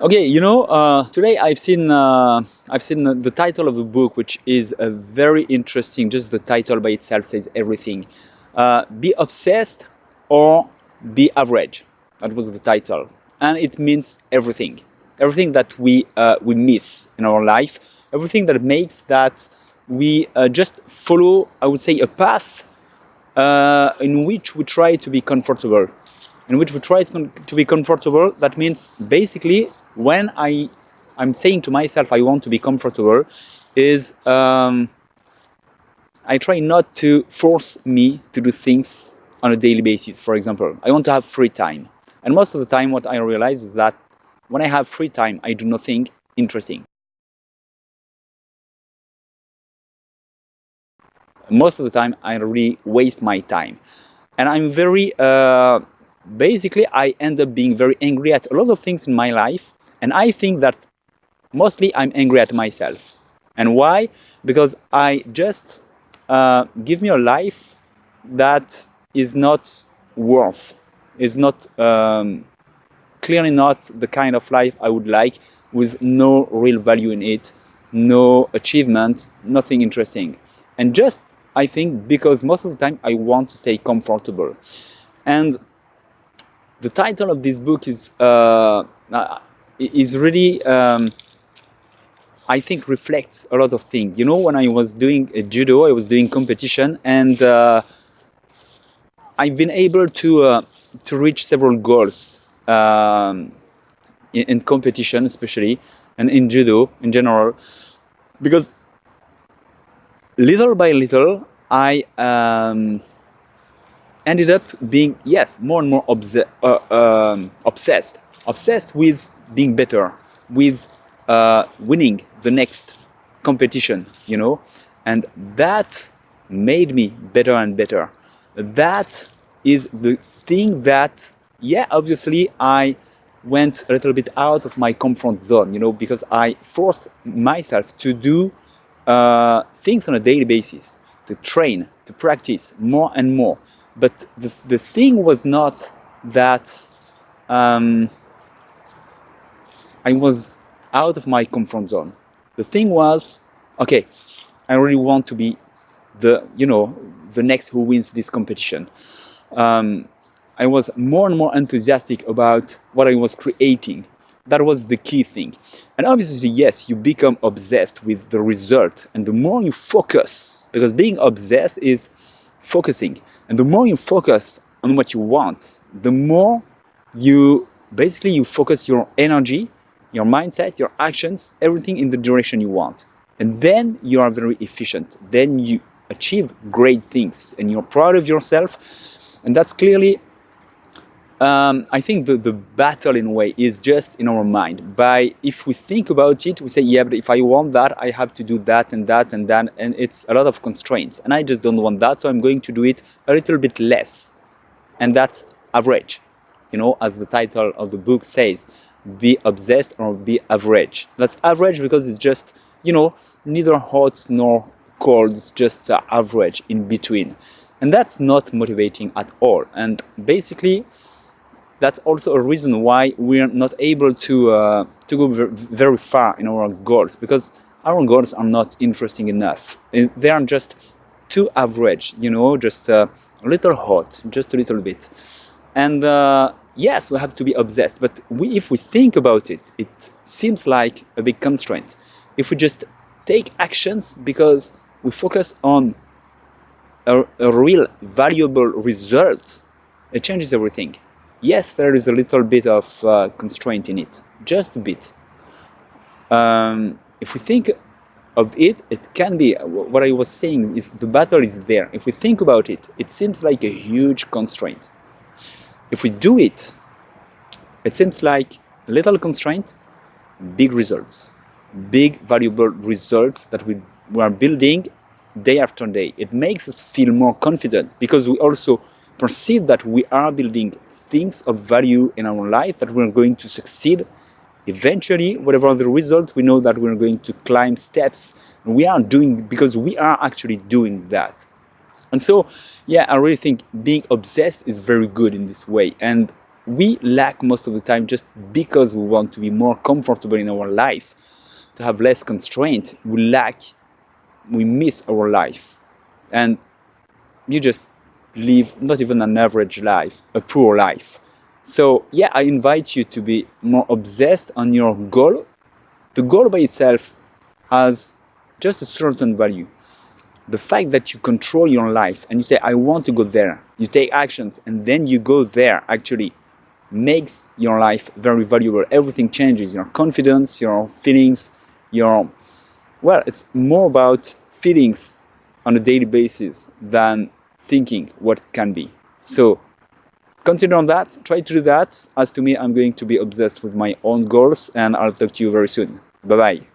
Okay, today I've seen the title of the book, which is a very interesting. Just the title by itself says everything. Be obsessed or be average. That was the title, and it means everything. Everything that we miss in our life, everything that makes that we just follow. I would say a path in which we try to be comfortable. In which we try to be comfortable. That means basically when I'm saying to myself I want to be comfortable, is I try not to force me to do things on a daily basis. For example, I want to have free time, and most of the time, what I realize is that when I have free time, I do nothing interesting. Most of the time, I really waste my time, and I'm very basically I end up being very angry at a lot of things in my life, and I think that mostly I'm angry at myself. And why? Because I just give me a life that is not worth, is not clearly not the kind of life I would like, with no real value in it, no achievement, nothing interesting. And just, I think, because most of the time I want to stay comfortable. And the title of this book is really I think reflects a lot of things. When I was doing judo, I was doing competition, and I've been able to reach several goals in competition, especially, and in judo in general, because little by little I ended up being, yes, more and more obsessed with being better, with winning the next competition, and that made me better and better. That is the thing that, yeah, obviously I went a little bit out of my comfort zone, because I forced myself to do things on a daily basis, to train, to practice more and more. But the thing was not that I was out of my comfort zone. The thing was, okay, I really want to be the next who wins this competition. I was more and more enthusiastic about what I was creating. That was the key thing. And obviously, yes, you become obsessed with the result. And the more you focus, because being obsessed is focusing, and the more you focus on what you want, the more you focus your energy, your mindset, your actions, everything in the direction you want. And then you are very efficient. Then you achieve great things and you're proud of yourself. And that's clearly, I think the battle in a way is just in our mind. If we think about it, we say, yeah, but if I want that, I have to do that and that and that. And it's a lot of constraints. And I just don't want that. So I'm going to do it a little bit less. And that's average. As the title of the book says, be obsessed or be average. That's average because it's just, neither hot nor cold. It's just average in between. And that's not motivating at all. And basically, that's also a reason why we're not able to go very far in our goals, because our goals are not interesting enough. They are just too average, just a little hot, just a little bit. And yes, we have to be obsessed, but if we think about it, it seems like a big constraint. If we just take actions because we focus on a real valuable result, it changes everything. Yes, there is a little bit of constraint in it, just a bit. If we think of it, it can be, what I was saying is the battle is there. If we think about it, it seems like a huge constraint. If we do it, it seems like a little constraint, big results, big valuable results that we are building day after day. It makes us feel more confident because we also perceive that we are building things of value in our life, that we're going to succeed. Eventually, whatever the result, we know that we're going to climb steps. And we are doing, because we are actually doing that. And so, yeah, I really think being obsessed is very good in this way. And we lack most of the time just because we want to be more comfortable in our life, to have less constraint. We miss our life, and you just live not even an average life, a poor life. So yeah, I invite you to be more obsessed on your goal. The goal by itself has just a certain value. The fact that you control your life and you say, I want to go there, you take actions and then you go there, actually makes your life very valuable. Everything changes, your confidence, your feelings, it's more about feelings on a daily basis than thinking what it can be. So consider on that, try to do that. As to me, I'm going to be obsessed with my own goals, and I'll talk to you very soon. Bye bye.